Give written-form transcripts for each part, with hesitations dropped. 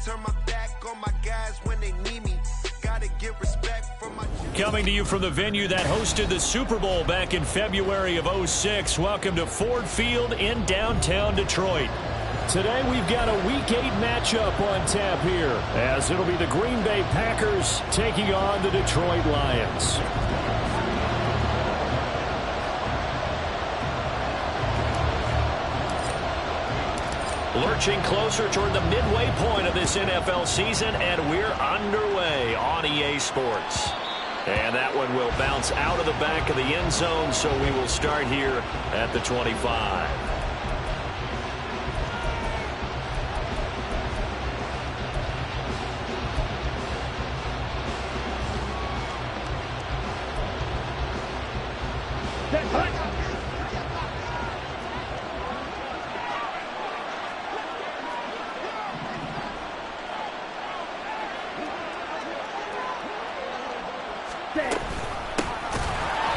turn my back on my guys when they need me. Gotta get respect from my... Coming to you from the venue that hosted the Super Bowl back in February of '06. Welcome to Ford Field in downtown Detroit. Today we've got a Week 8 matchup on tap here, as it'll be the Green Bay Packers taking on the Detroit Lions. Lurching closer toward the midway point of this NFL season, and we're underway on EA Sports. And that one will bounce out of the back of the end zone, so we will start here at the 25.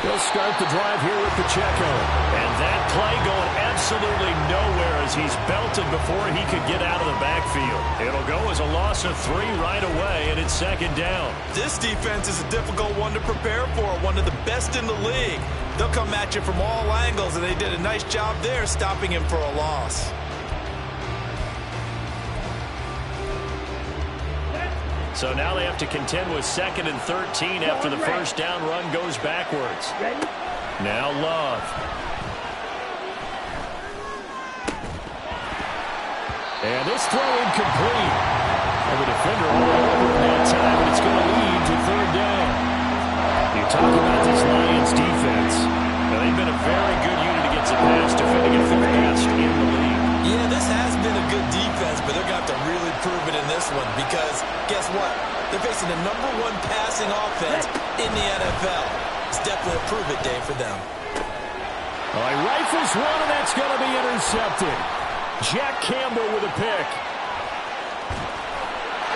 He'll start the drive here with Pacheco. And that play going absolutely nowhere as he's belted before he could get out of the backfield. It'll go as a loss of 3 right away, and it's second down. This defense is a difficult one to prepare for, one of the best in the league. They'll come at you from all angles, and they did a nice job there stopping him for a loss. So now they have to contend with 2nd and 13 after the first down run goes backwards. Now Love. And this throw incomplete. And the defender all over him that time, and it's going to lead to 3rd down. You talk about this Lions defense. Now, they've been a very good unit against the pass, defending at 5th best in the league. Yeah, this has been a good defense, but they're going to have to really prove it in this one because, guess what? They're facing the #1 passing offense in the NFL. It's definitely a prove-it day for them. All right, rifles one, and that's going to be intercepted. Jack Campbell with a pick.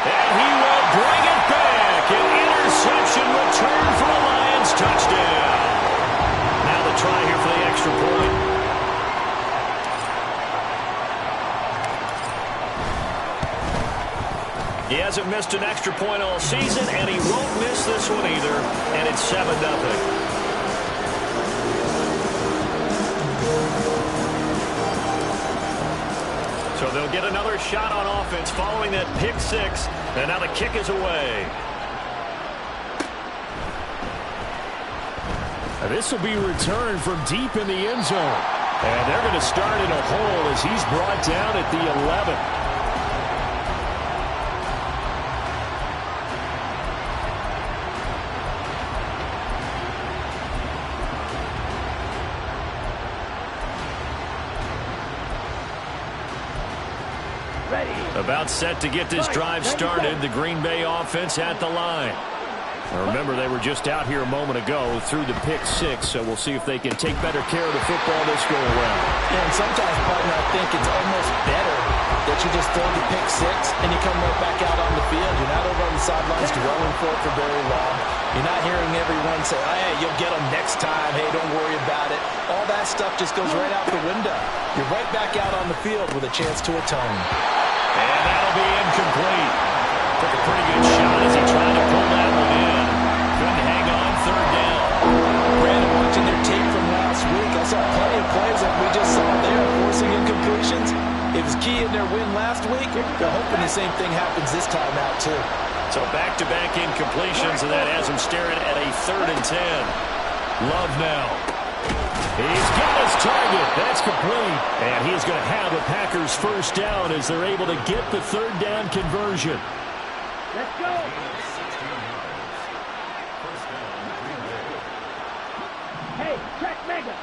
And he will bring it back. An interception return for the Lions. Touchdown. Now the try here for the extra point. He hasn't missed an extra point all season, and he won't miss this one either. And it's 7-0. So they'll get another shot on offense following that pick 6. And now the kick is away. This will be returned from deep in the end zone. And they're going to start in a hole as he's brought down at the 11. About set to get this drive started. The Green Bay offense at the line. Now remember, they were just out here a moment ago through the pick 6, so we'll see if they can take better care of the football this go around. Yeah, and sometimes, partner, I think it's almost better that you just throw the pick 6 and you come right back out on the field. You're not over on the sidelines dwelling for it for very long. You're not hearing everyone say, hey, you'll get them next time. Hey, don't worry about it. All that stuff just goes right out the window. You're right back out on the field with a chance to atone. And that'll be incomplete. Took a pretty good shot as he tried to pull that one in. Couldn't hang on 3rd down. Brandon, watching their tape from last week, I saw plenty of plays that we just saw there, forcing incompletions. It was key in their win last week. They're hoping the same thing happens this time out, too. So back-to-back incompletions, and that has him staring at a 3rd and 10. Love now. He's got his target. That's complete. And he's going to have the Packers first down as they're able to get the 3rd down conversion. Let's go. Hey, track mega.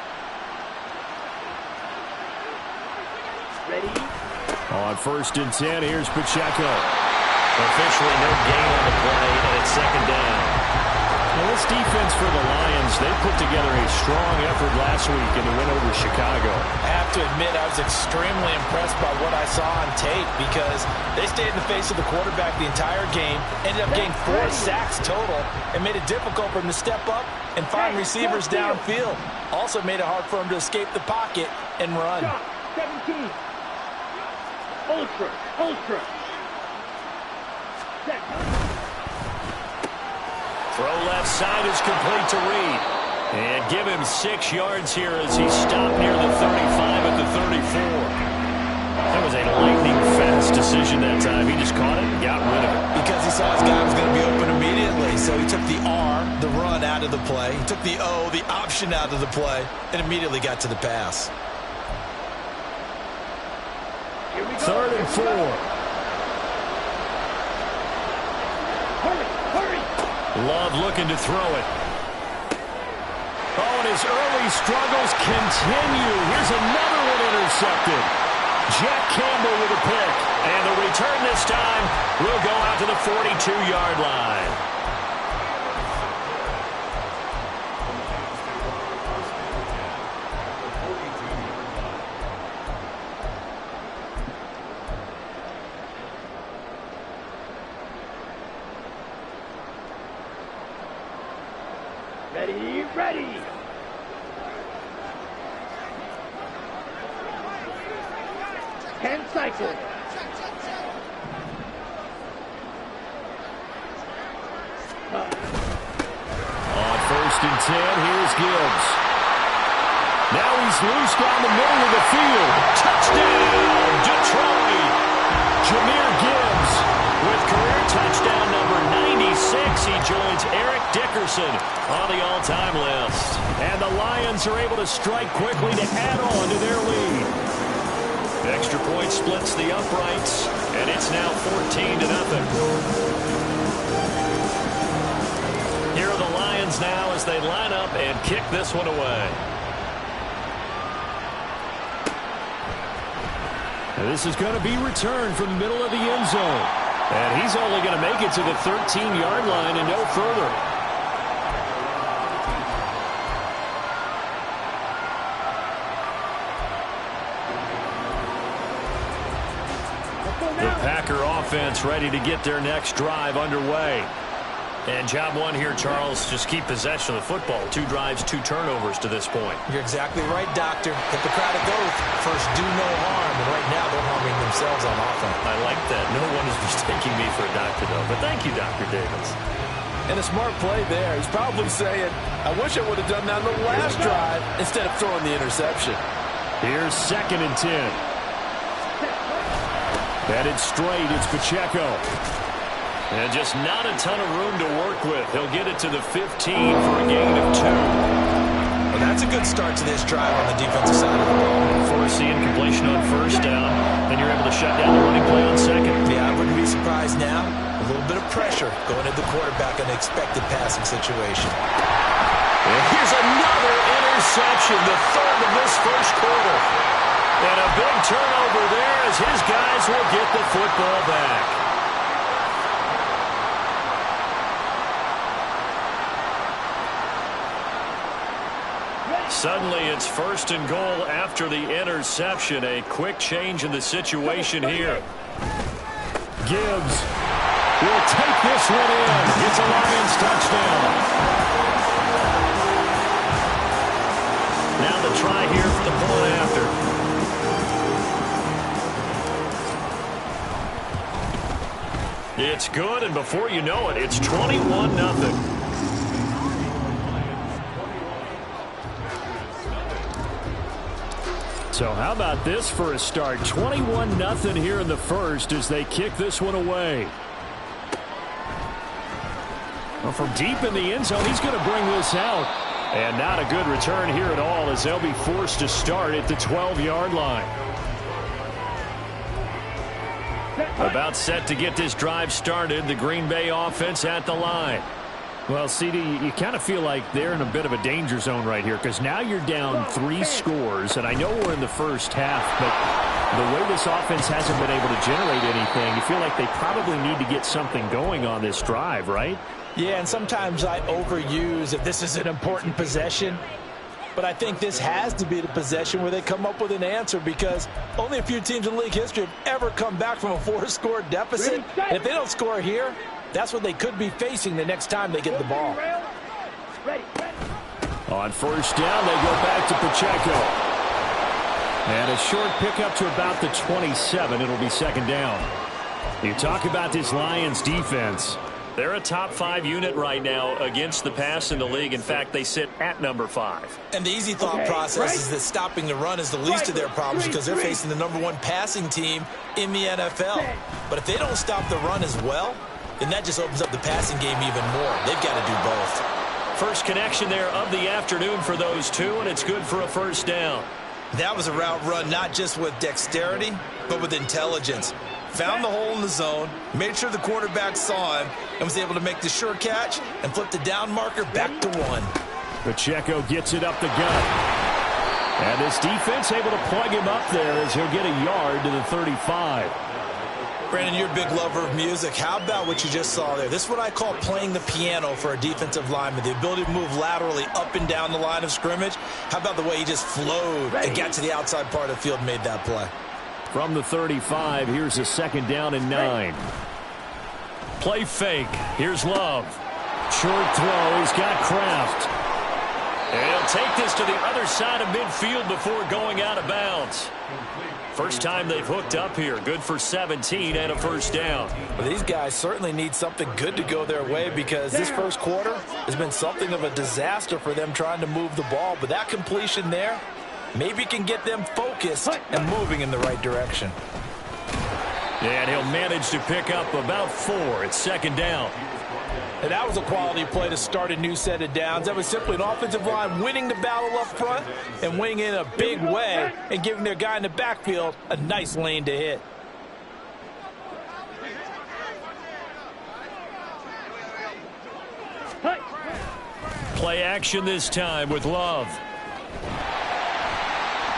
Ready? On 1st and 10, here's Pacheco. Officially no gain on the play, and it's 2nd down. Now, this defense for the Lions, they put together a strong effort last week in the win over Chicago. I have to admit, I was extremely impressed by what I saw on tape because they stayed in the face of the quarterback the entire game, ended up getting 4 sacks total, and made it difficult for him to step up and find receivers downfield. Also made it hard for him to escape the pocket and run. 17. Ultra. Set. Throw left side is complete to Reed. And give him 6 yards here as he stopped near the 35 at the 34. That was a lightning-fast decision that time. He just caught it and got rid of it. Because he saw his guy was going to be open immediately. So he took the R, the run, out of the play. He took the O, the option, out of the play, and immediately got to the pass. Here we go. 3rd and 4. Hurry, hurry. Love looking to throw it. Oh, and his early struggles continue. Here's another one intercepted. Jack Campbell with a pick. And the return this time will go out to the 42-yard line. Ready, ready. Ten cycles. On 1st and 10, here's Gibbs. Now he's loose down the middle of the field. Touchdown, Detroit. Jahmyr Gibbs with career touchdown number 96. He joins Eric Dickerson on the all-time list. And the Lions are able to strike quickly to add on to their lead. Extra point splits the uprights, and it's now 14-0. Here are the Lions now as they line up and kick this one away. And this is going to be returned from the middle of the end zone. And he's only going to make it to the 13-yard line and no further. The Packer offense ready to get their next drive underway. And job one here, Charles, just keep possession of the football. 2 drives, 2 turnovers to this point. You're exactly right, Doctor. Hippocratic oath. First, do no harm. And right now, they're harming themselves on offense. I like that. No one is mistaking me for a doctor, though. But thank you, Dr. Davis. And a smart play there. He's probably saying, I wish I would have done that on the last drive instead of throwing the interception. Here's 2nd and 10. Headed straight, it's Pacheco. And just not a ton of room to work with. He'll get it to the 15 for a gain of 2. Well, that's a good start to this drive on the defensive side of the ball. Force the incompletion on 1st down. Then you're able to shut down the running play on 2nd. Yeah, I wouldn't be surprised now. A little bit of pressure going at the quarterback in an expected passing situation. And here's another interception, the 3rd of this 1st quarter. And a big turnover there as his guys will get the football back. Suddenly it's 1st and goal after the interception. A quick change in the situation here. Gibbs will take this one in. It's a Lions touchdown. Now the try here for the point after. It's good, and before you know it, it's 21-0. So how about this for a start? 21-0 here in the first as they kick this one away. Well, from deep in the end zone, he's going to bring this out. And not a good return here at all as they'll be forced to start at the 12-yard line. About set to get this drive started. The Green Bay offense at the line. Well, CD, you kind of feel like they're in a bit of a danger zone right here because now you're down 3 scores, and I know we're in the first half, but the way this offense hasn't been able to generate anything, you feel like they probably need to get something going on this drive, right? Yeah, and sometimes I overuse if this is an important possession, but I think this has to be the possession where they come up with an answer because only a few teams in league history have ever come back from a 4-score deficit. And if they don't score here, that's what they could be facing the next time they get the ball. On 1st down, they go back to Pacheco. And a short pickup to about the 27. It'll be 2nd down. You talk about this Lions defense. They're a top 5 unit right now against the pass in the league. In fact, they sit at number 5. And the easy thought process is that stopping the run is the least of their problems because they're facing the #1 passing team in the NFL. But if they don't stop the run as well, then that just opens up the passing game even more. They've got to do both. First connection there of the afternoon for those two, and it's good for a first down. That was a route run not just with dexterity, but with intelligence. Found the hole in the zone, made sure the quarterback saw him, and was able to make the sure catch and flip the down marker back to 1. Pacheco gets it up the gut. And this defense able to plug him up there as he'll get a yard to the 35. Brandon, you're a big lover of music. How about what you just saw there? This is what I call playing the piano for a defensive lineman. The ability to move laterally up and down the line of scrimmage. How about the way he just flowed and got to the outside part of the field and made that play? From the 35, here's a 2nd down and 9. Play fake. Here's Love. Short throw. He's got Kraft. And he'll take this to the other side of midfield before going out of bounds. First time they've hooked up here. Good for 17 and a first down. Well, these guys certainly need something good to go their way because this first quarter has been something of a disaster for them trying to move the ball. But that completion there maybe can get them focused and moving in the right direction. And he'll manage to pick up about 4. It's 2nd down. And that was a quality play to start a new set of downs. That was simply an offensive line winning the battle up front and winning in a big way and giving their guy in the backfield a nice lane to hit. Play action this time with Love.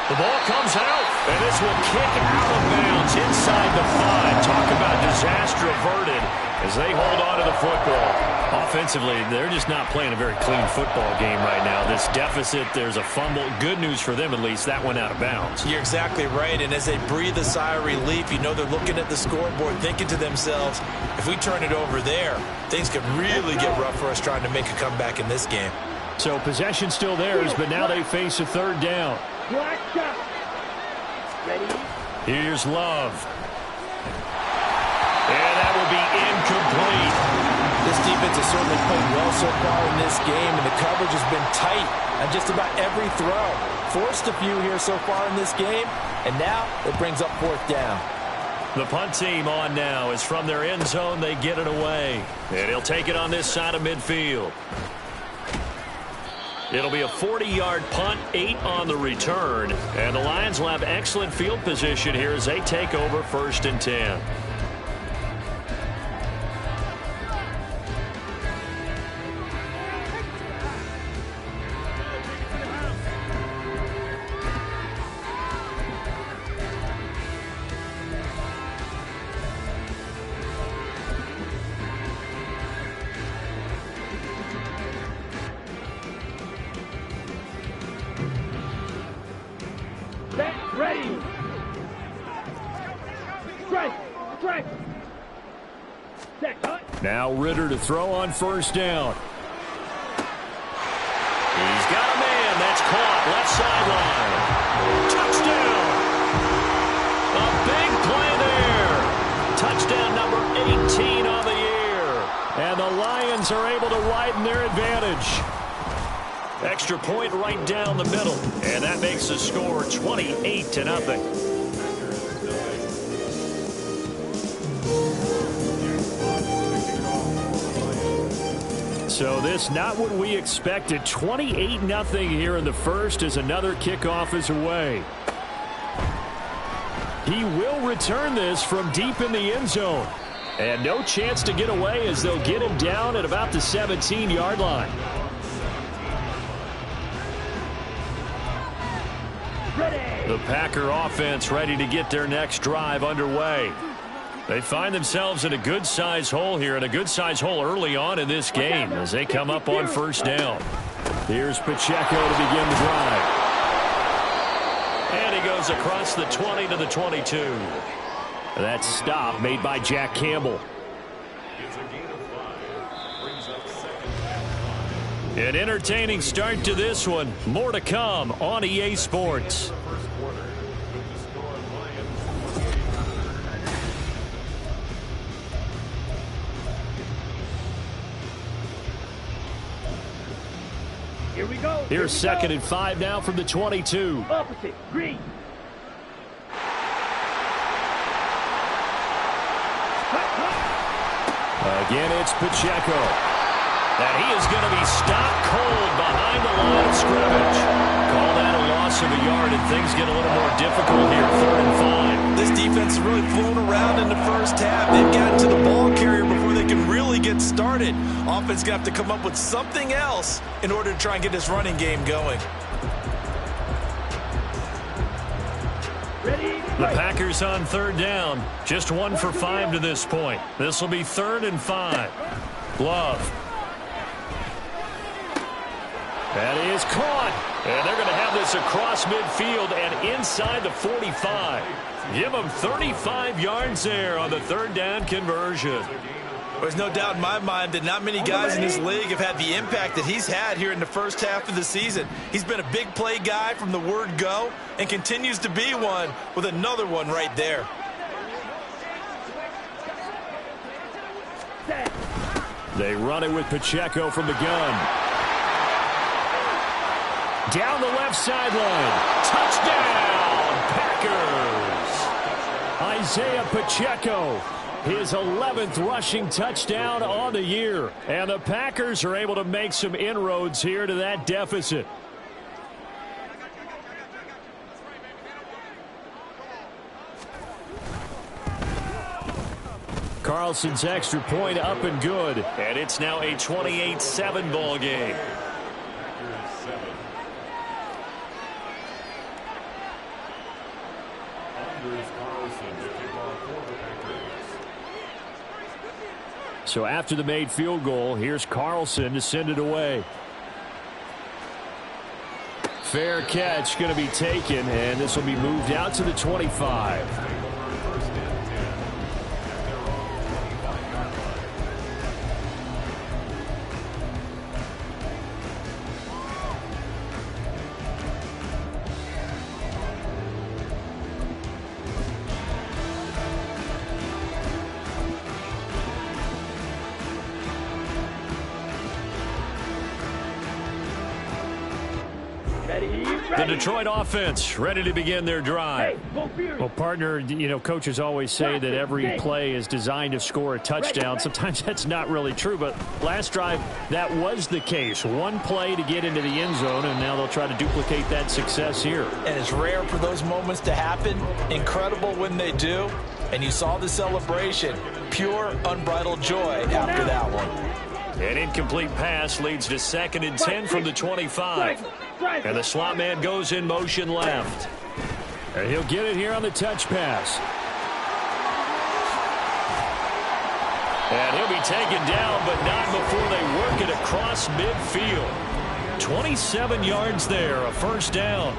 The ball comes out, and this will kick out of bounds inside the 5. Talk about disaster averted as they hold on to the football. Offensively, they're just not playing a very clean football game right now. This deficit, there's a fumble. Good news for them, at least. That went out of bounds. You're exactly right, and as they breathe a sigh of relief, you know they're looking at the scoreboard thinking to themselves, if we turn it over there, things could really get rough for us trying to make a comeback in this game. So possession still theirs, but now they face a 3rd down. Here's Love. And that will be incomplete. This defense has certainly played well so far in this game, and the coverage has been tight on just about every throw. Forced a few here so far in this game, and now it brings up 4th down. The punt team on now is from their end zone. They get it away, and he'll take it on this side of midfield. It'll be a 40-yard punt, 8 on the return. And the Lions will have excellent field position here as they take over 1st and 10. Ready. Strike. Now Ritter to throw on 1st down. He's got a man. That's caught. Left sideline. Touchdown. A big play there. Touchdown number 18 on the year. And the Lions are able to widen their advantage. Extra point right down the middle. And that makes the score 28-0. So this not what we expected. 28-0 here in the first as another kickoff is away. He will return this from deep in the end zone. And no chance to get away as they'll get him down at about the 17-yard line. The Packer offense ready to get their next drive underway. They find themselves in a good-sized hole here, and a good-sized hole early on in this game as they come up on 1st down. Here's Pacheco to begin the drive. And he goes across the 20 to the 22. That stop made by Jack Campbell. An entertaining start to this one. More to come on EA Sports. Here's 2nd and 5 now from the 22. Opposite. Green. Again, it's Pacheco. And he is going to be stopped cold behind the line of scrimmage. Call that a loss of a yard, and things get a little more difficult here. 3rd and 5. This defense has really flown around in the first half. They've gotten to the ball carrier before they can really get started. Offense going to have to come up with something else in order to try and get this running game going. The Packers on 3rd down. Just 1 for 5 to this point. This will be 3rd and 5. Love. That is caught. And they're going to have this across midfield and inside the 45. Give them 35 yards there on the 3rd down conversion. There's no doubt in my mind that not many guys in this league have had the impact that he's had here in the first half of the season. He's been a big play guy from the word go and continues to be one with another one right there. They run it with Pacheco from the gun. Down the left sideline. Touchdown, Packers. Isaiah Pacheco. His 11th rushing touchdown on the year. And the Packers are able to make some inroads here to that deficit. Carlson's extra point up and good. And it's now a 28-7 ball game. So after the made field goal, here's Carlson to send it away. Fair catch going to be taken, and this will be moved out to the 25. The Detroit offense ready to begin their drive. Well, partner, you know, coaches always say that every play is designed to score a touchdown. Sometimes that's not really true, but last drive, that was the case. One play to get into the end zone, and now they'll try to duplicate that success here. And it's rare for those moments to happen. Incredible when they do. And you saw the celebration. Pure, unbridled joy after that one. An incomplete pass leads to 2nd and 10 from the 25. And the slot man goes in motion left. And he'll get it here on the touch pass. And he'll be taken down, but not before they work it across midfield. 27 yards there, a 1st down.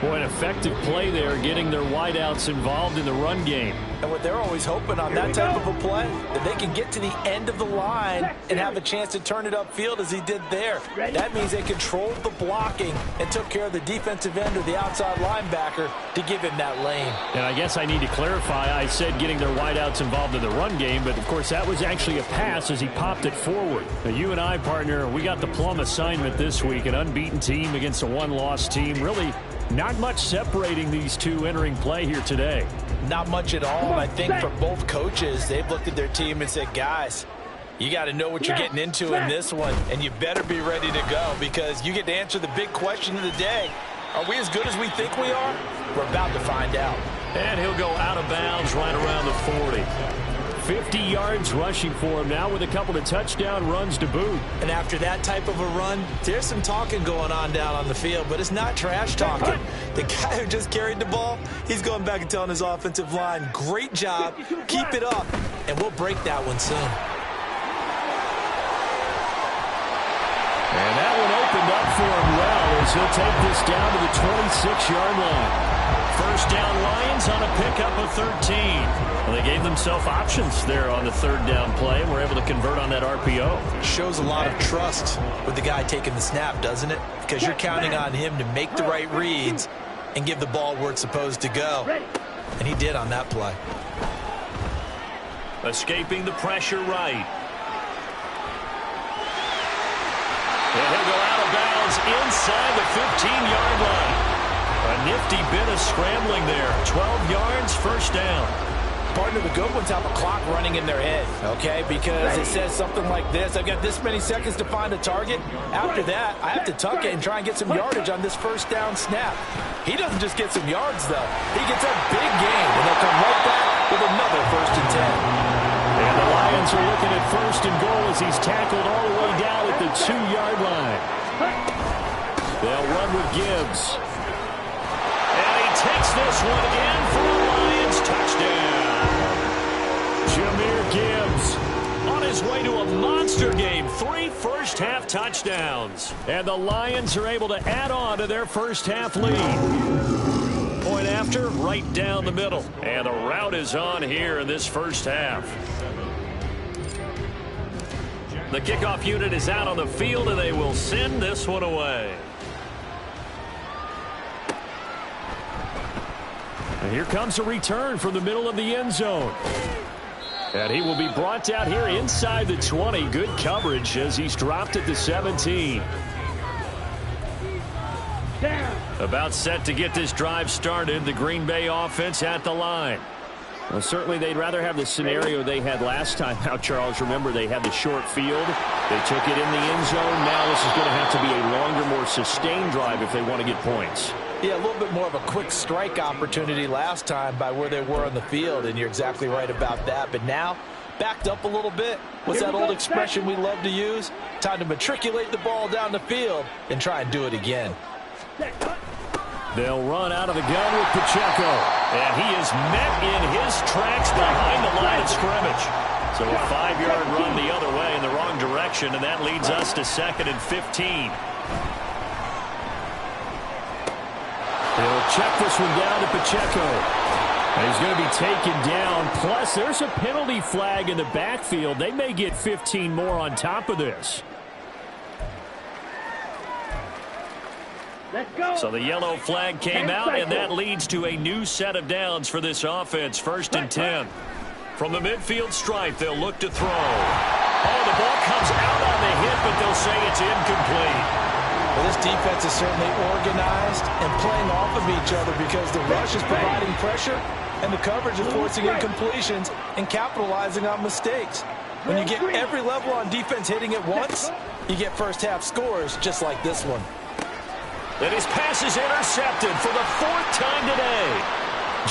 Boy, an effective play there, getting their wideouts involved in the run game. And what they're always hoping on that type of a play, that they can get to the end of the line and have a chance to turn it upfield as he did there. That means they controlled the blocking and took care of the defensive end or the outside linebacker to give him that lane. And I guess I need to clarify, I said getting their wideouts involved in the run game, but of course that was actually a pass as he popped it forward. Now, you and I, partner, we got the plum assignment this week, an unbeaten team against a one-loss team. Really not much separating these two entering play here today. Not much at all. And I think for both coaches, they've looked at their team and said, guys, you got to know what you're getting into in this one, and you better be ready to go because you get to answer the big question of the day. Are we as good as we think we are? We're about to find out. And he'll go out of bounds right around the 40. 50 yards rushing for him now with a couple of touchdown runs to boot. And after that type of a run, there's some talking going on down on the field, but it's not trash talking. The guy who just carried the ball, he's going back and telling his offensive line, great job, keep it up, and we'll break that one soon. And that one opened up for him well as he'll take this down to the 26-yard line. 1st down Lions on a pickup of 13. Well, they gave themselves options there on the 3rd down play and were able to convert on that RPO. Shows a lot of trust with the guy taking the snap, doesn't it? Because you're counting on him to make the right reads and give the ball where it's supposed to go. And he did on that play. Escaping the pressure right. And he'll go out of bounds inside the 15-yard line. A nifty bit of scrambling there. 12 yards, first down. Partner, the good ones have a clock running in their head, okay? Because it says something like this. I've got this many seconds to find a target. After that, I have to tuck it and try and get some yardage on this first down snap. He doesn't just get some yards, though. He gets a big gain, and they'll come right back with another 1st and 10. And the Lions are looking at 1st and goal as he's tackled all the way down at the 2-yard line. They'll run with Gibbs. And he takes this one in for a Lions touchdown. Jahmyr Gibbs on his way to a monster game. 3 first-half touchdowns. And the Lions are able to add on to their first-half lead. Point after, right down the middle. And the route is on here in this first half. The kickoff unit is out on the field, and they will send this one away. And here comes a return from the middle of the end zone. And he will be brought down here inside the 20. Good coverage as he's dropped at the 17. About set to get this drive started. The Green Bay offense at the line. Well, certainly they'd rather have the scenario they had last time out, Charles. Remember, they had the short field. They took it in the end zone. Now this is going to have to be a longer, more sustained drive if they want to get points. Yeah, a little bit more of a quick strike opportunity last time by where they were on the field, and you're exactly right about that. But now, backed up a little bit. What's that old expression we love to use? Time to matriculate the ball down the field and try and do it again. They'll run out of the gun with Pacheco. And he is met in his tracks behind the line of scrimmage. So a 5-yard run the other way in the wrong direction, and that leads us to 2nd and 15. He'll check this one down to Pacheco. And he's going to be taken down. Plus, there's a penalty flag in the backfield. They may get 15 more on top of this. Let's go. So the yellow flag came out, and that leads to a new set of downs for this offense. 1st and 10. From the midfield stripe, they'll look to throw. Oh, the ball comes out on the hit, but they'll say it's incomplete. Well, this defense is certainly organized and playing off of each other because the rush is providing pressure and the coverage is forcing incompletions and capitalizing on mistakes. When you get every level on defense hitting at once, you get first-half scores just like this one. And his pass is intercepted for the 4th time today.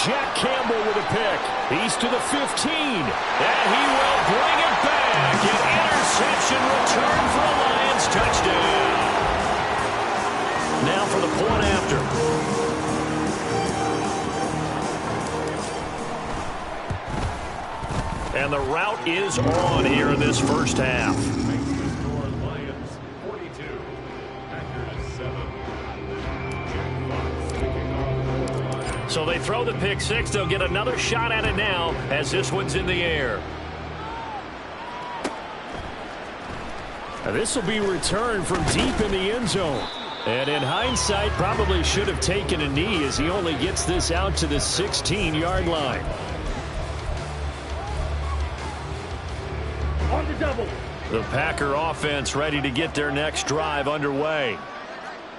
Jack Campbell with a pick. He's to the 15. And he will bring it back. An interception return for a Lions touchdown. Now for the point after. And the route is on here in this first half. So they throw the pick six. They'll get another shot at it now as this one's in the air. Now this will be returned from deep in the end zone. And in hindsight, probably should have taken a knee as he only gets this out to the 16-yard line. On the double. The Packer offense ready to get their next drive underway.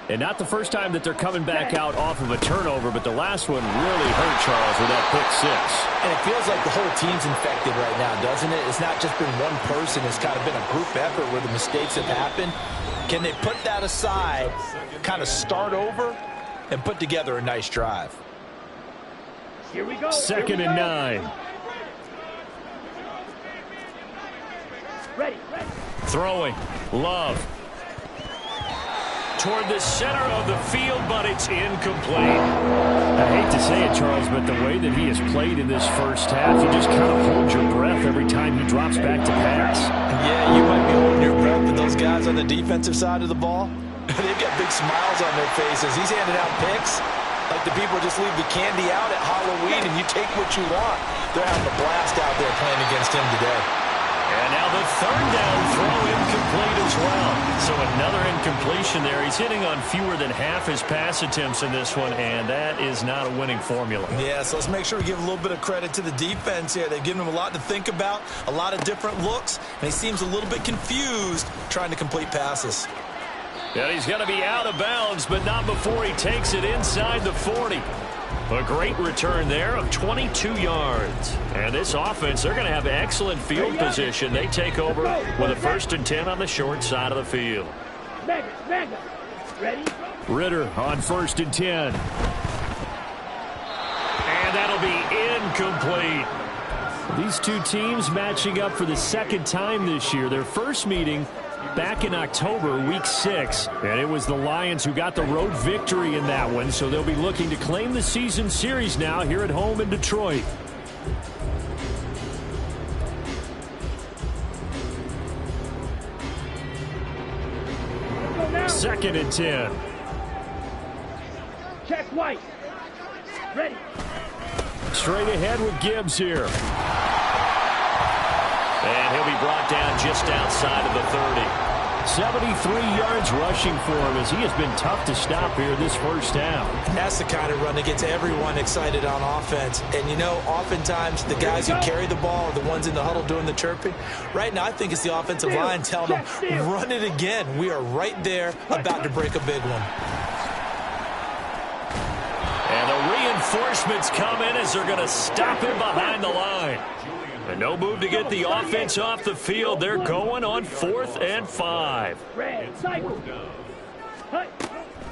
And not the first time that they're coming back out off of a turnover, but the last one really hurt, Charles, with that pick six. And it feels like the whole team's infected right now, doesn't it? It's not just been one person. It's kind of been a group effort where the mistakes have happened. Can they put that aside, kind of start over, and put together a nice drive? Here we go. 2nd and 9. Ready. Throwing. Love. Toward the center of the field, but it's incomplete. I hate to say it, Charles, but the way that he has played in this first half, you just kind of hold your breath every time he drops back to pass. Yeah, you might be holding your breath, but those guys on the defensive side of the ball, they've got big smiles on their faces. He's handing out picks like the people just leave the candy out at Halloween and you take what you want. They're having a blast out there playing against him today. And now the 3rd down throw incomplete as well. So another incompletion there. He's hitting on fewer than half his pass attempts in this one, and that is not a winning formula. Yeah, so let's make sure we give a little bit of credit to the defense here. They've given him a lot to think about, a lot of different looks, and he seems a little bit confused trying to complete passes. And he's going to be out of bounds, but not before he takes it inside the 40. A great return there of 22 yards. And this offense, they're going to have excellent field position. They take over with a 1st and 10 on the short side of the field. Ready? Ritter on 1st and 10. And that'll be incomplete. These two teams matching up for the 2nd time this year. Their first meeting back in October, week 6. And it was the Lions who got the road victory in that one. So they'll be looking to claim the season series now here at home in Detroit. Second and 10. Check White. Ready. Straight ahead with Gibbs here. And he'll be brought down just outside of the 30. 73 yards rushing for him as he has been tough to stop here this first half. That's the kind of run that gets everyone excited on offense. And, you know, oftentimes the guys who carry the ball are the ones in the huddle doing the chirping. Right now, I think it's the offensive line telling them, run it again. We are right there about to break a big one. And the reinforcements come in as they're going to stop him behind the line. And no move to get the offense off the field. They're going on 4th and 5.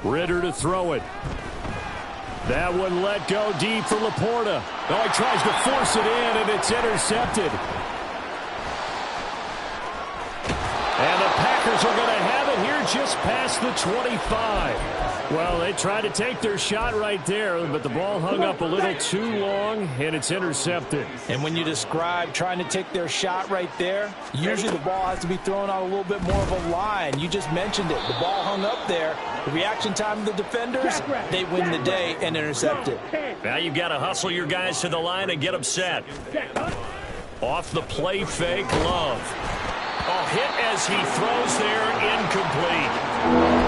Ritter to throw it. That one let go deep for Laporta. Oh, he tries to force it in, and it's intercepted. And the Packers are going to have it here just past the 25. Well, they tried to take their shot right there, but the ball hung up a little too long, and it's intercepted. And when you describe trying to take their shot right there, usually the ball has to be thrown out a little bit more of a line. You just mentioned it. The ball hung up there. The reaction time of the defenders, they win the day and intercept it. Now you've got to hustle your guys to the line and get them set. Off the play fake, Love. Oh, hit as he throws there, incomplete.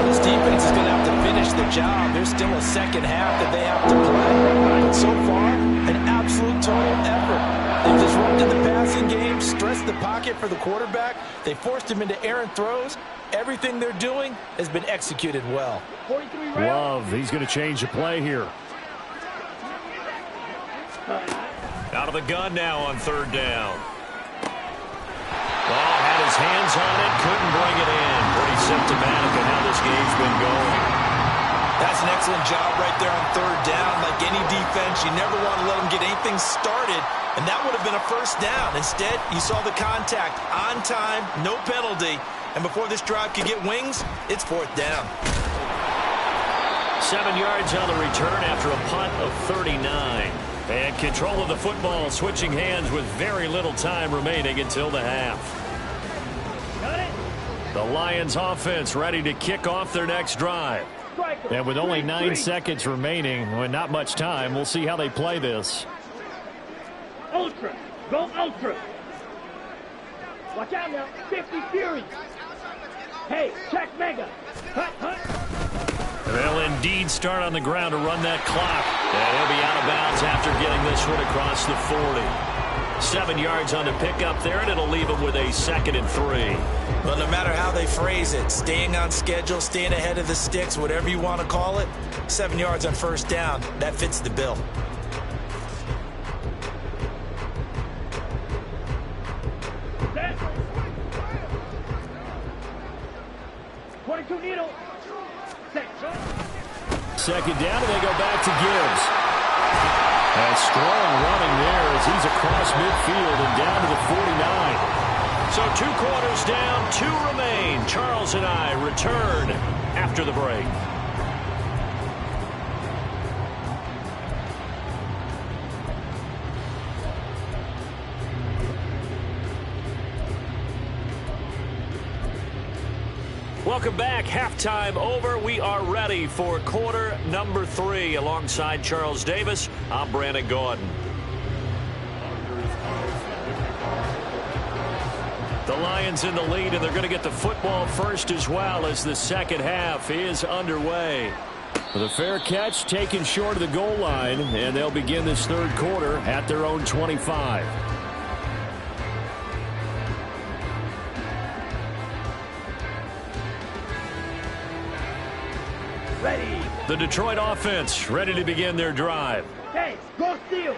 This defense is going to have to finish the job. There's still a second half that they have to play. But so far, an absolute total effort. They've disrupted the passing game, stressed the pocket for the quarterback. They forced him into errant throws. Everything they're doing has been executed well. Love, he's going to change the play here. Out of the gun now on 3rd down. Ball had his hands on it, couldn't bring it in. Pretty symptomatic of how this game's been going. That's an excellent job right there on 3rd down. Like any defense, you never want to let them get anything started, and that would have been a 1st down. Instead, you saw the contact on time, no penalty, and before this drive could get wings, it's 4th down. 7 yards on the return after a punt of 39. And control of the football, switching hands with very little time remaining until the half. The Lions offense ready to kick off their next drive. And with only 9 seconds remaining, and not much time, we'll see how they play this. Ultra. Go Ultra. Watch out now. 50 Fury. Hey, check Mega. Hut. They'll indeed start on the ground to run that clock. And he'll be out of bounds after getting this one across the 40. 7 yards on the pickup there, and it'll leave him with a 2nd and 3. Well, no matter how they phrase it, staying on schedule, staying ahead of the sticks, whatever you want to call it, 7 yards on 1st down, that fits the bill. Set. 22 needle. Set. 2nd down, and they go back to Gibbs. A strong running there as he's across midfield and down to the 49. So 2 quarters down, 2 remain. Charles and I return after the break. Welcome back. Halftime over. We are ready for quarter number 3. Alongside Charles Davis, I'm Brandon Gordon. The Lions in the lead, and they're going to get the football first as well as the second half is underway. The fair catch taken short of the goal line, and they'll begin this 3rd quarter at their own 25. Ready. The Detroit offense ready to begin their drive. Hey, go steal.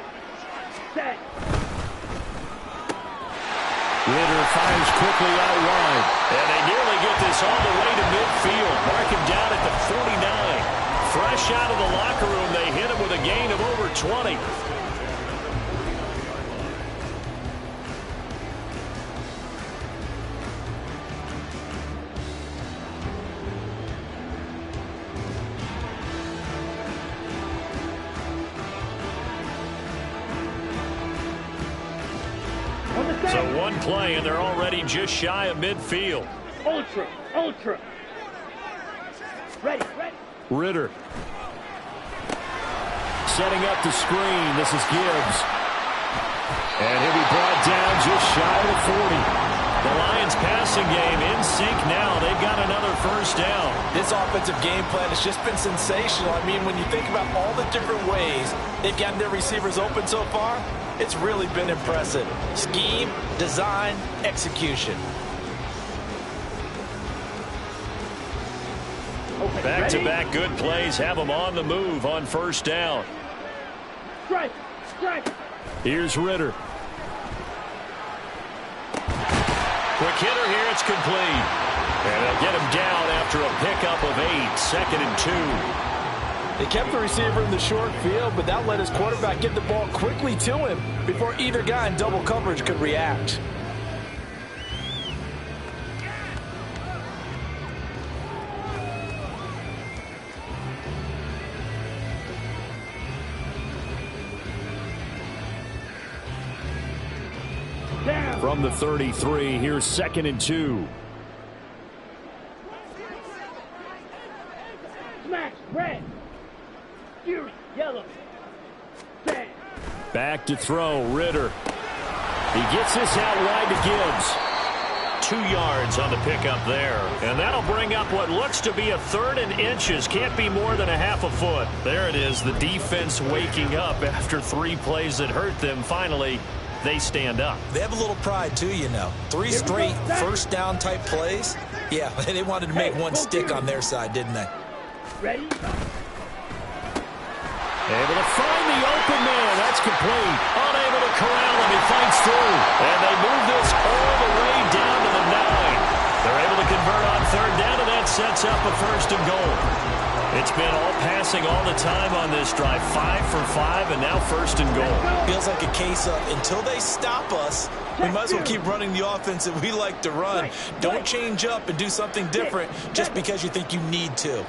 Set. Ritter fires quickly out wide. And they nearly get this all the way to midfield. Mark him down at the 49. Fresh out of the locker room, they hit him with a gain of over 20. So one play, and they're already just shy of midfield. Ultra, ultra. Ready, ready. Ritter. Setting up the screen. This is Gibbs. And he'll be brought down just shy of the 40. The Lions passing game in sync now. They've got another first down. This offensive game plan has just been sensational. I mean, when you think about all the different ways they've gotten their receivers open so far, it's really been impressive. Scheme, design, execution. Back-to-back good plays have them on the move on first down. Strike, strike. Here's Ritter. Quick hitter here, it's complete. And they'll get him down after a pickup of 8, 2nd and 2. They kept the receiver in the short field, but that let his quarterback get the ball quickly to him before either guy in double coverage could react. From the 33, here's 2nd and 2. Smash, red. Fury, yellow. Bang. Back to throw, Ritter. He gets this out wide to Gibbs. 2 yards on the pickup there. And that'll bring up what looks to be a 3rd and inches. Can't be more than a half a foot. There it is, the defense waking up after 3 plays that hurt them. Finally, they stand up. They have a little pride, too, you know. 3 straight first down type plays. Yeah, they wanted to make one stick on their side, didn't they? Ready? Able to find the open man. That's complete. Unable to corral him. He fights through. And they move this all the way down to the 9. They're able to convert on 3rd down, and that sets up a 1st and goal. It's been all passing all the time on this drive. 5 for 5, and now 1st and goal. Feels like a case of until they stop us, we might as well keep running the offense that we like to run. Don't change up and do something different just because you think you need to.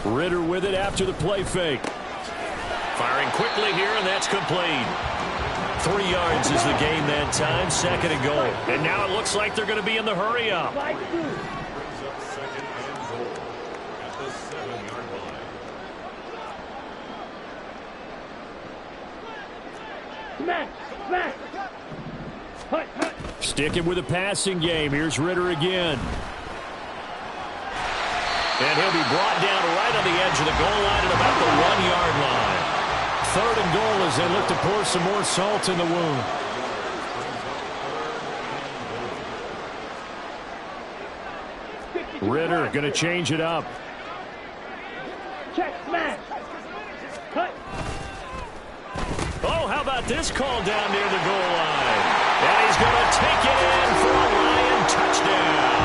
Ritter with it after the play fake. Firing quickly here, and that's complete. 3 yards is the gain that time, 2nd and goal. And now it looks like they're going to be in the hurry up. Smash, smash. Hut, hut. Sticking with the passing game. Here's Ritter again. And he'll be brought down right on the edge of the goal line at about the 1-yard line. 3rd and goal as they look to pour some more salt in the wound. Ritter going to change it up. Check, smash. Cut. Oh, how about this call down near the goal line? And he's going to take it in for a Lion touchdown.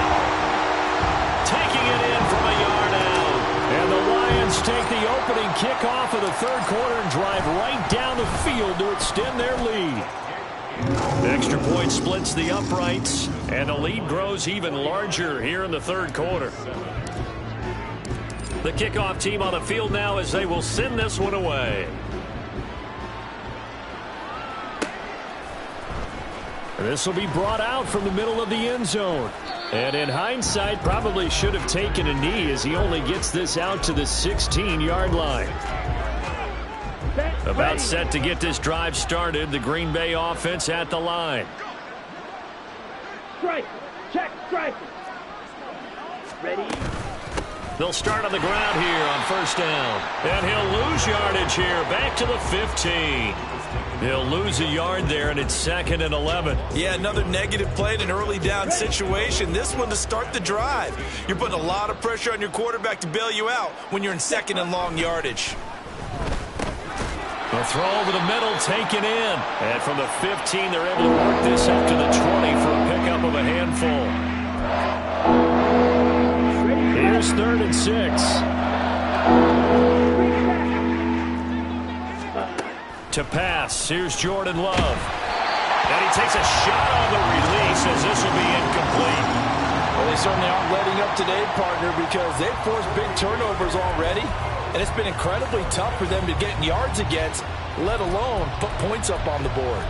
Taking it in from a yard out. And the Lions take the opening kickoff of the 3rd quarter and drive right down the field to extend their lead. The extra point splits the uprights, and the lead grows even larger here in the 3rd quarter. The kickoff team on the field now as they will send this one away. This will be brought out from the middle of the end zone. And in hindsight, probably should have taken a knee as he only gets this out to the 16-yard line. About set to get this drive started. The Green Bay offense at the line. Strike. Check, strike. Ready. They'll start on the ground here on 1st down. And he'll lose yardage here. Back to the 15. He'll lose a yard there, and it's 2nd and 11. Yeah, another negative play in an early down situation. This one to start the drive. You're putting a lot of pressure on your quarterback to bail you out when you're in 2nd and long yardage. The throw over the middle, taken in. And from the 15, they're able to work this up to the 20 for a pickup of a handful. Here's 3rd and 6. To pass, here's Jordan Love. And he takes a shot on the release as this will be incomplete. Well, they certainly aren't letting up today, partner, because they've forced big turnovers already. And it's been incredibly tough for them to get yards against, let alone put points up on the board.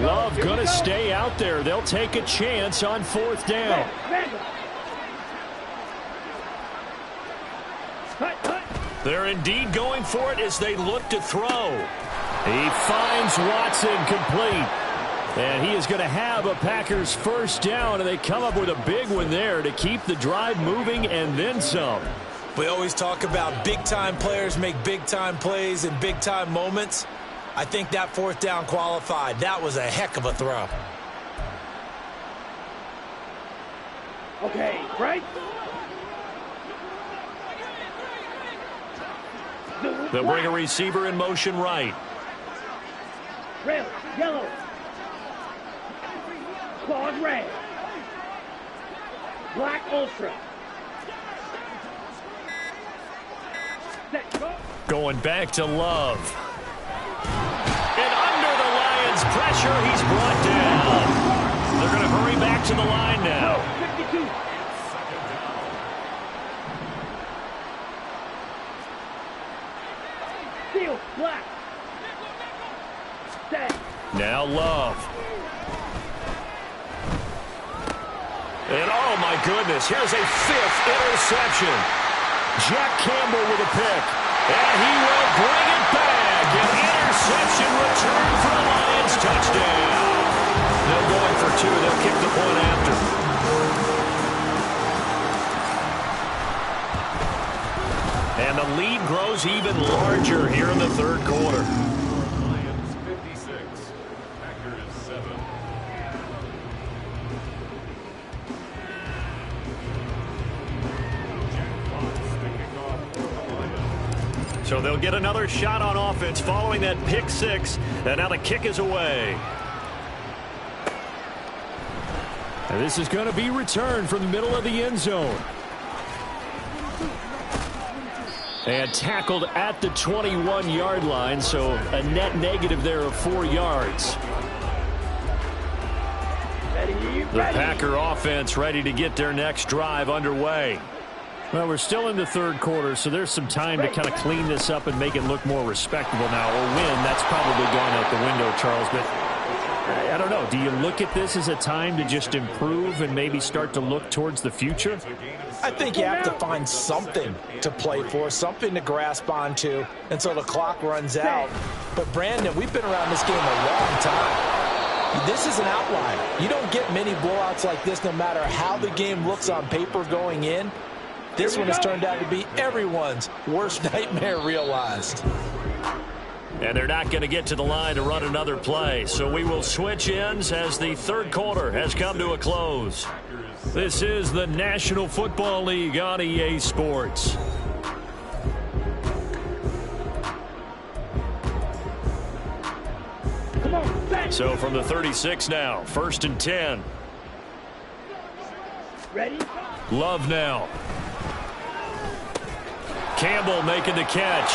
Love going to stay out there. They'll take a chance on 4th down. They're indeed going for it as they look to throw. He finds Watson complete. And he is going to have a Packers 1st down, and they come up with a big one there to keep the drive moving and then some. We always talk about big-time players make big-time plays in big-time moments. I think that 4th down qualified. That was a heck of a throw. Okay, right? They'll bring a receiver in motion right. Red, yellow. Claws red. Black ultra. Set, go. Going back to Love. And under the Lions' pressure, he's brought down. They're going to hurry back to the line now. 52. Steel, black. Set. Now Love. And oh my goodness, here's a 5th interception. Jack Campbell with a pick. And he will bring it back. An interception return for the Lions. Touchdown. They're going for 2. They'll kick the point after. And the lead grows even larger here in the 3rd quarter. Lions 56, Packers 7. So they'll get another shot on offense following that pick 6. And now the kick is away. And this is going to be returned from the middle of the end zone. And tackled at the 21-yard line, so a net negative there of 4 yards. The Packer offense ready to get their next drive underway. Well, we're still in the 3rd quarter, so there's some time to kind of clean this up and make it look more respectable now. Or win, that's probably gone out the window, Charles. But I don't know. Do you look at this as a time to just improve and maybe start to look towards the future? I think you have to find something to play for, something to grasp onto until the clock runs out. But, Brandon, we've been around this game a long time. This is an outlier. You don't get many blowouts like this no matter how the game looks on paper going in. This one has turned out to be everyone's worst nightmare realized. And they're not going to get to the line to run another play. So we will switch ends as the 3rd quarter has come to a close. This is the National Football League on EA Sports. So from the 36 now, 1st and 10. Ready? Love now. Campbell making the catch.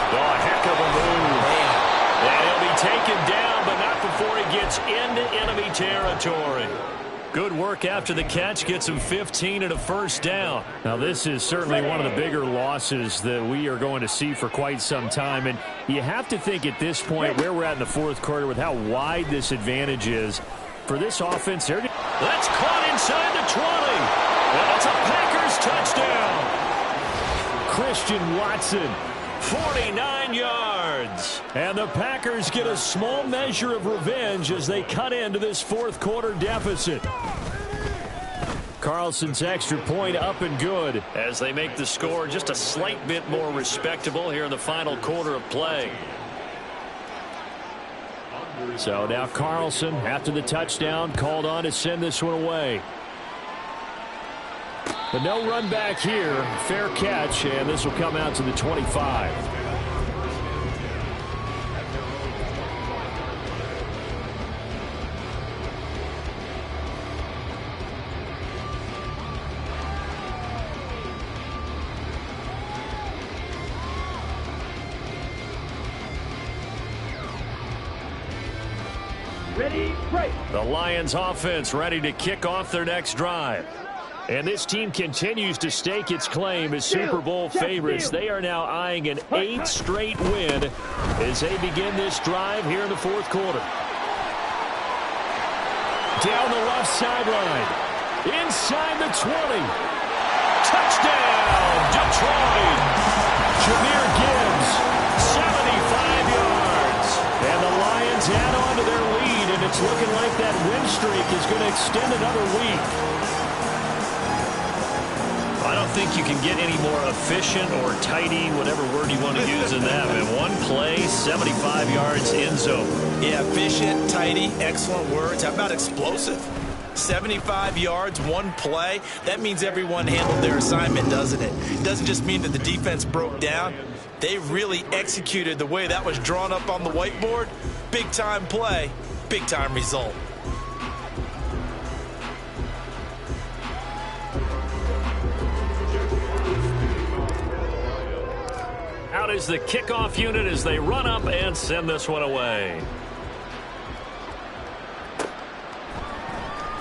Oh, a heck of a move. And he'll be taken down, but not before he gets into enemy territory. Good work after the catch. Gets him 15 and a 1st down. Now, this is certainly one of the bigger losses that we are going to see for quite some time. And you have to think at this point where we're at in the 4th quarter with how wide this advantage is. For this offense, that's caught inside the 20. And that's a Packers touchdown. Christian Watson, 49 yards. And the Packers get a small measure of revenge as they cut into this 4th quarter deficit. Carlson's extra point up and good as they make the score just a slight bit more respectable here in the final quarter of play. So now Carlson, after the touchdown, called on to send this one away. But no run back here. Fair catch, and this will come out to the 25. Ready, break. The Lions offense ready to kick off their next drive. And this team continues to stake its claim as Super Bowl favorites. They are now eyeing an 8th straight win as they begin this drive here in the fourth quarter. Down the left sideline. Inside the 20. Touchdown, Detroit. Jahmyr Gibbs, 75 yards. And the Lions add on to their lead, and it's looking like that win streak is going to extend another week. I don't think you can get any more efficient or tidy, whatever word you want to use in that. Man, one play, 75 yards, end zone. Yeah, efficient, tidy, excellent words. How about explosive? 75 yards, one play. That means everyone handled their assignment, doesn't it? It doesn't just mean that the defense broke down. They really executed the way that was drawn up on the whiteboard. Big-time play, big-time result. Out is the kickoff unit as they run up and send this one away.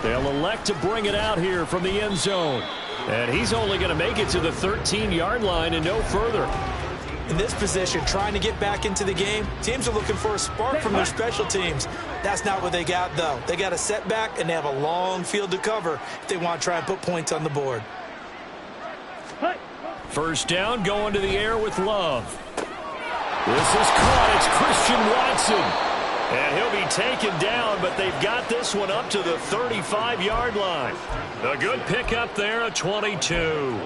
They'll elect to bring it out here from the end zone. And he's only going to make it to the 13-yard line and no further. In this position, trying to get back into the game, teams are looking for a spark from their special teams. That's not what they got, though. They got a setback, and they have a long field to cover if they want to try and put points on the board. First down, going to the air with Love. This is caught. It's Christian Watson. And he'll be taken down, but they've got this one up to the 35-yard line. A good pickup there, a 22.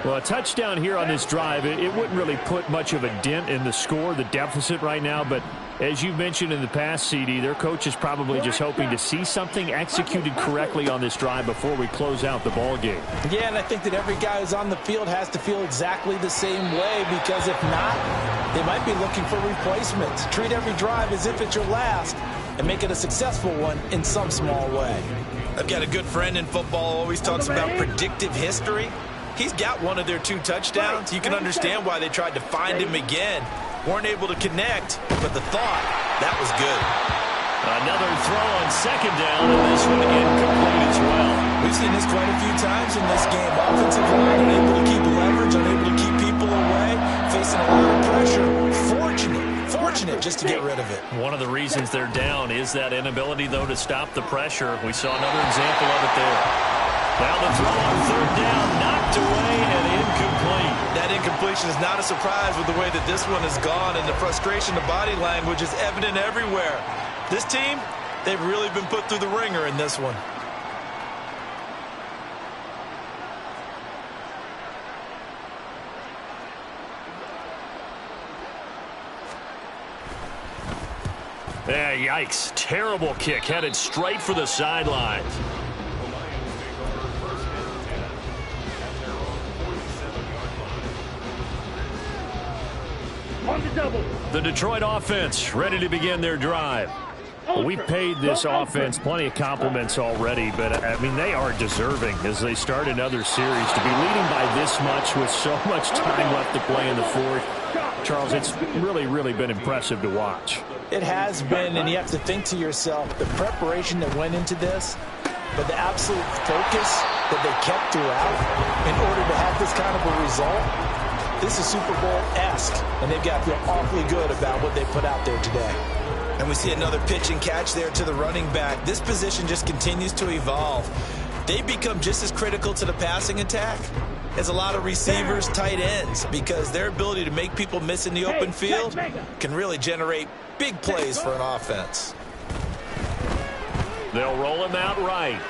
Well, a touchdown here on this drive, it wouldn't really put much of a dent in the score, the deficit right now, but as you've mentioned in the past, CD, their coach is probably just hoping to see something executed correctly on this drive before we close out the ball game. Yeah, and I think that every guy who's on the field has to feel exactly the same way, because if not, they might be looking for replacements. Treat every drive as if it's your last and make it a successful one in some small way. I've got a good friend in football, always talks about predictive history. He's got one of their 2 touchdowns. You can understand why they tried to find him again. Weren't able to connect, but the thought, that was good. Another throw on second down, and this one incomplete as well. We've seen this quite a few times in this game. Offensive line unable to keep leverage, unable to keep people away, facing a lot of pressure. Fortunate just to get rid of it. One of the reasons they're down is that inability, though, to stop the pressure. We saw another example of it there. Now the throw on third down, knocked away and incomplete. That incompletion is not a surprise with the way that this one has gone, and the frustration, the body language is evident everywhere. This team, they've really been put through the ringer in this one. Yeah, yikes. Terrible kick headed straight for the sidelines. On the double. The Detroit offense ready to begin their drive. We've paid this offense plenty of compliments already, but, I mean, they are deserving as they start another series. To be leading by this much with so much time left to play in the fourth, Charles, it's really been impressive to watch. It has been, and you have to think to yourself, the preparation that went into this, but the absolute focus that they kept throughout in order to have this kind of a result. This is Super Bowl-esque, and they've got to feel awfully good about what they put out there today. And we see another pitch and catch there to the running back. This position just continues to evolve. They become just as critical to the passing attack as a lot of receivers, tight ends, because their ability to make people miss in the open field can really generate big plays for an offense. They'll roll him out right.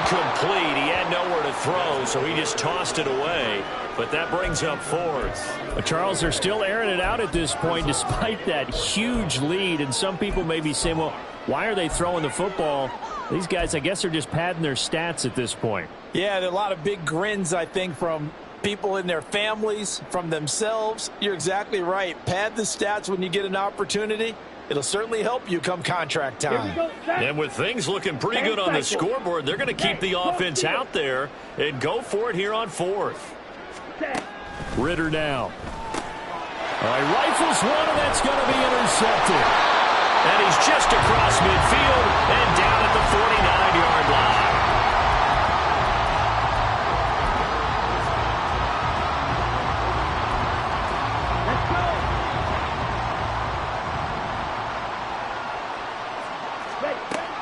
incomplete. He had nowhere to throw, so he just tossed it away. But that brings up fourth. Well, Charles, they're still airing it out at this point despite that huge lead. And some people may be saying, well, why are they throwing the football? These guys, I guess, are just padding their stats at this point. Yeah, there are a lot of big grins, I think, from people in their families, from themselves. You're exactly right. Pad the stats when you get an opportunity. It'll certainly help you come contract time. And with things looking pretty good on the scoreboard, they're going to keep the offense out there and go for it here on fourth. Ritter now. All right, rifles one, and that's going to be intercepted. And he's just across midfield and down at the 49-yard line.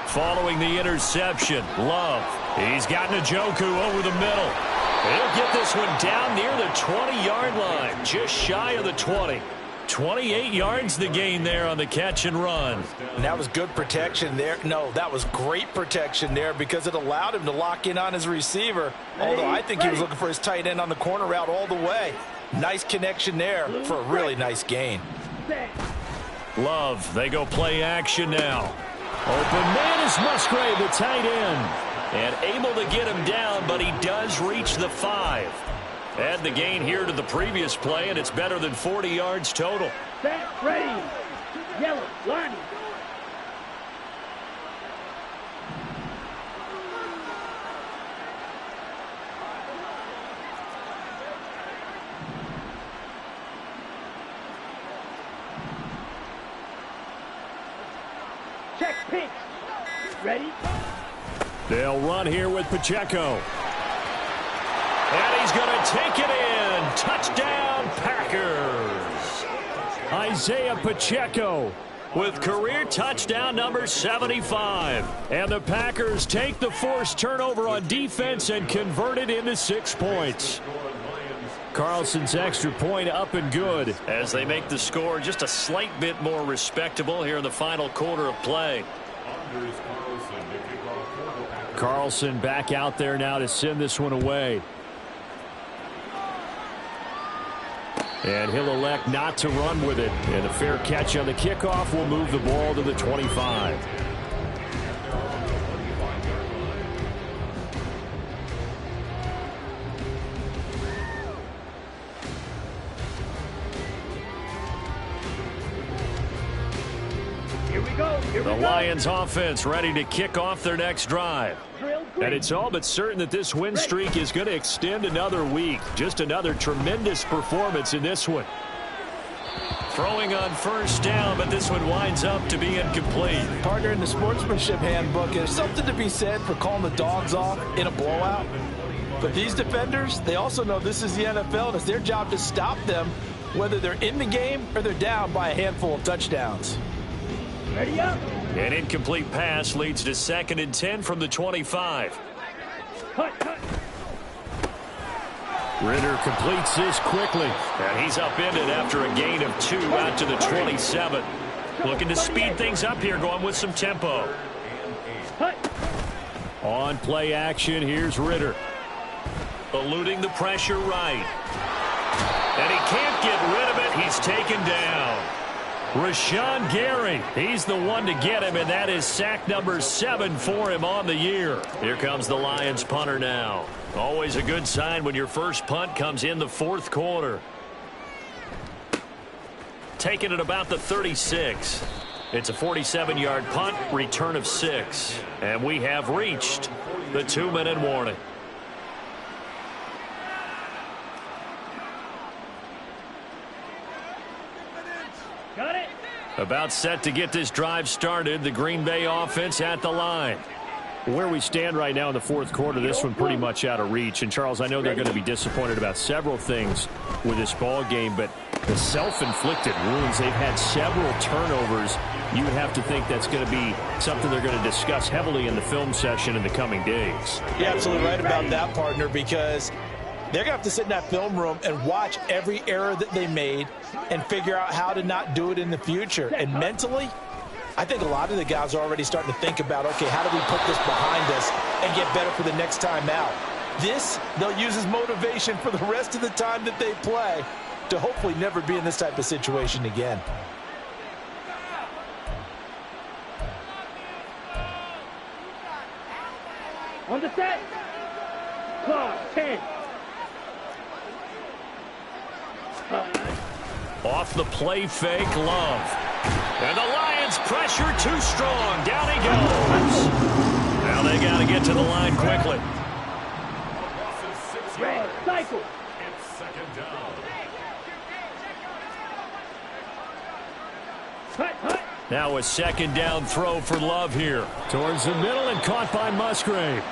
Following the interception, Love. He's got Njoku over the middle. He'll get this one down near the 20-yard line, just shy of the 20. 28 yards the gain there on the catch and run. And that was good protection there. No, that was great protection there because it allowed him to lock in on his receiver. Although I think he was looking for his tight end on the corner route all the way. Nice connection there for a really nice gain. Love, they go play action now. Open man is Musgrave, the tight end. And able to get him down, but he does reach the 5. Add the gain here to the previous play, and it's better than 40 yards total. Set, ready. Yellow, line. Check pink. Ready? They'll run here with Pacheco. And he's going to take it in. Touchdown, Packers. Isaiah Pacheco with career touchdown number 75. And the Packers take the forced turnover on defense and convert it into 6 points. Carlson's extra point up and good. As they make the score just a slight bit more respectable here in the final quarter of play. Carlson back out there now to send this one away. And he'll elect not to run with it. And a fair catch on the kickoff will move the ball to the 25. Here we go. The Lions offense ready to kick off their next drive. And it's all but certain that this win streak is going to extend another week. Just another tremendous performance in this one. Throwing on first down, but this one winds up to be incomplete. Partner, in the sportsmanship handbook, there's something to be said for calling the dogs off in a blowout. But these defenders, they also know this is the NFL, and it's their job to stop them, whether they're in the game or they're down by a handful of touchdowns. Ready up. An incomplete pass leads to 2nd and 10 from the 25. Cut. Ritter completes this quickly. And he's upended after a gain of 2 out to the 27. Looking to speed things up here, going with some tempo. Cut. On play action, here's Ritter. Eluding the pressure right. And he can't get rid of it. He's taken down. Rashawn Gary, he's the one to get him, and that is sack number 7 for him on the year. Here comes the Lions punter now. Always a good sign when your first punt comes in the 4th quarter. Taking it about the 36. It's a 47-yard punt, return of 6. And we have reached the 2-minute warning. Got it. About set to get this drive started. The Green Bay offense at the line. Where we stand right now in the 4th quarter, this one pretty much out of reach. And, Charles, I know they're going to be disappointed about several things with this ball game, but the self-inflicted wounds, they've had several turnovers. You would have to think that's going to be something they're going to discuss heavily in the film session in the coming days. You're absolutely right about that, partner, because they're going to have to sit in that film room and watch every error that they made and figure out how to not do it in the future. And mentally, I think a lot of the guys are already starting to think about, okay, how do we put this behind us and get better for the next time out? This, they'll use as motivation for the rest of the time that they play to hopefully never be in this type of situation again. On the set. Clock 10. Off the play fake, Love. And the Lions pressure too strong. Down he goes. Now they got to get to the line quickly. Red, cycle. It's second down. Hut. Now a second down throw for Love here. Towards the middle and caught by Musgrave.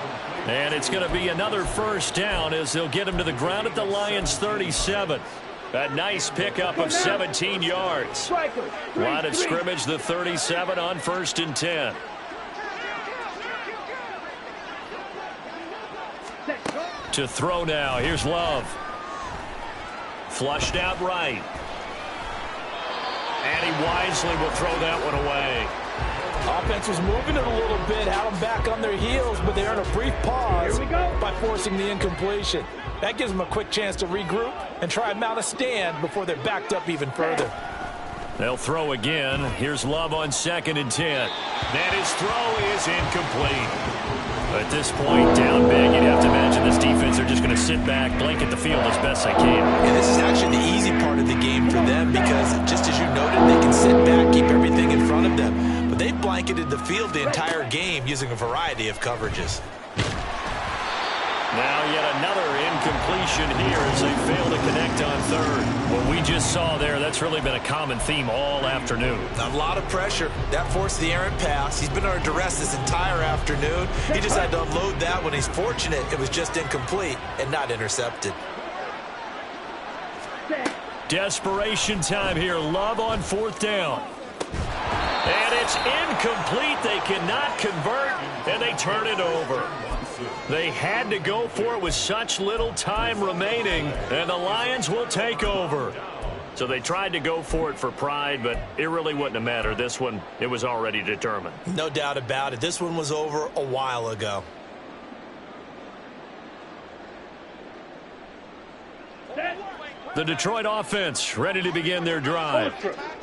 And it's going to be another first down as they'll get him to the ground at the Lions 37. A nice pickup of 17 yards. Line of scrimmage, the 37 on 1st and 10. To throw now. Here's Love. Flushed out right. And he wisely will throw that one away. Offense was moving it a little bit, had them back on their heels, but they earned a brief pause by forcing the incompletion. That gives them a quick chance to regroup and try and mount a stand before they're backed up even further. They'll throw again. Here's Love on 2nd and 10. And his throw is incomplete. At this point, down big, you'd have to imagine this defense are just going to sit back, blanket the field as best they can. And this is actually the easy part of the game for them because, just as you noted, they can sit back, keep everything in front of them. But they've blanketed the field the entire game using a variety of coverages. Now yet another incompletion here as they fail to connect on 3rd. What we just saw there, that's really been a common theme all afternoon. A lot of pressure. That forced the errant pass. He's been under duress this entire afternoon. He just had to unload that when he's fortunate it was just incomplete and not intercepted. Desperation time here. Love on 4th down. And it's incomplete. They cannot convert, and they turn it over. They had to go for it with such little time remaining, and the Lions will take over. So they tried to go for it for pride, but it really wouldn't have mattered. This one, it was already determined. No doubt about it. This one was over a while ago. The Detroit offense ready to begin their drive.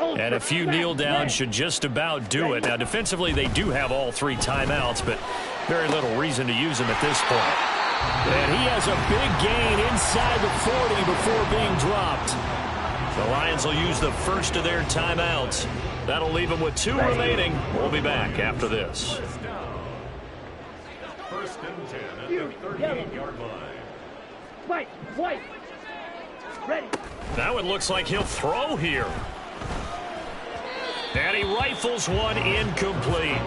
And a few kneel downs should just about do it. Now, defensively, they do have all 3 timeouts, but very little reason to use them at this point. And he has a big gain inside the 40 before being dropped. The Lions will use the first of their timeouts. That'll leave them with 2 remaining. We'll be back after this. First and 10 at the 38-yard line. White. Ready. Now it looks like he'll throw here. And he rifles one incomplete.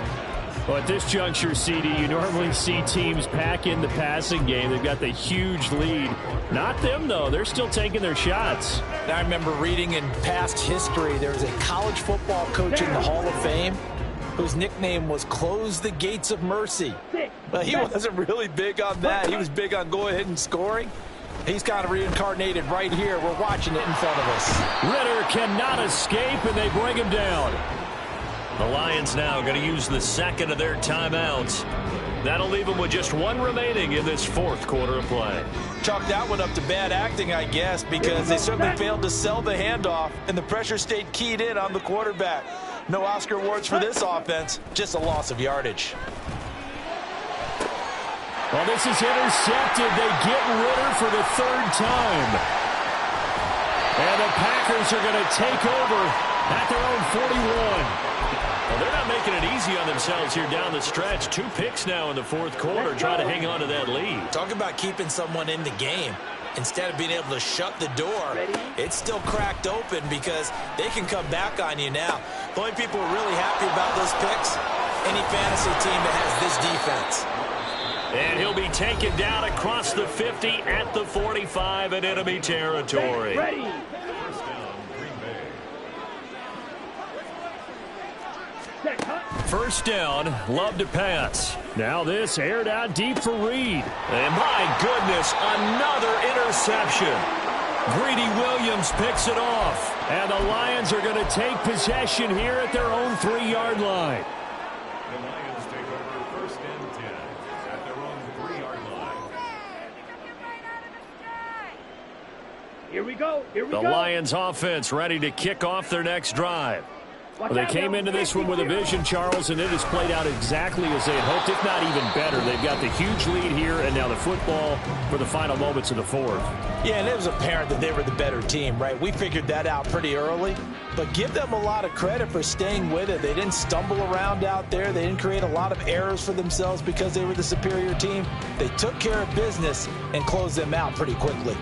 Well, at this juncture, CD, you normally see teams pack in the passing game. They've got the huge lead. Not them, though. They're still taking their shots. I remember reading in past history, there was a college football coach in the Hall of Fame whose nickname was Close the Gates of Mercy. But he wasn't really big on that. He was big on go ahead and scoring. He's kind of reincarnated right here. We're watching it in front of us. Ritter cannot escape, and they bring him down. The Lions now going to use the second of their timeouts. That'll leave them with just 1 remaining in this 4th quarter of play. Chalk that one up to bad acting, I guess, because they certainly failed to sell the handoff, and the pressure stayed keyed in on the quarterback. No Oscar awards for this offense, just a loss of yardage. Well, this is intercepted. They get Ritter for the 3rd time. And the Packers are going to take over at their own 41. Well, they're not making it easy on themselves here down the stretch. 2 picks now in the 4th quarter, trying to hang on to that lead. Talk about keeping someone in the game. Instead of being able to shut the door, it's still cracked open because they can come back on you now. The only people who are really happy about those picks, any fantasy team that has this defense. And he'll be taken down across the 50 at the 45 in enemy territory. Ready. First down, Love to pass. Now this aired out deep for Reed. And my goodness, another interception. Greedy Williams picks it off. And the Lions are going to take possession here at their own 3-yard line. The Lions take over 1st and 10 at their own 3-yard line. Here we go. Here we The go. Lions offense ready to kick off their next drive. Well, they came into this one with a vision, Charles, and it has played out exactly as they had hoped, if not even better. They've got the huge lead here, and now the football for the final moments of the 4th. Yeah, and it was apparent that they were the better team, right? We figured that out pretty early, but give them a lot of credit for staying with it. They didn't stumble around out there. They didn't create a lot of errors for themselves because they were the superior team. They took care of business and closed them out pretty quickly.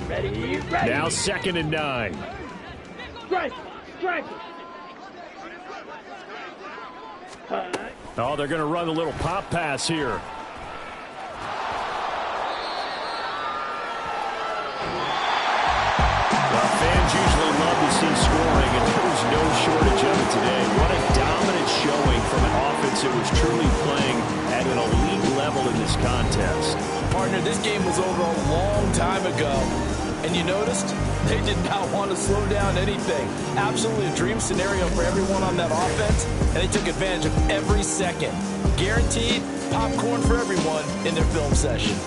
Ready, ready. Now 2nd and 9. Strike. Strike. Oh, they're going to run a little pop pass here. Well, fans usually love to see scoring, and there was no shortage of it today. What a dominant showing from an offense that was truly playing at an elite level in this contest. Partner, this game was over a long time ago. And you noticed they did not want to slow down anything. Absolutely a dream scenario for everyone on that offense, and they took advantage of every second. Guaranteed popcorn for everyone in their film session.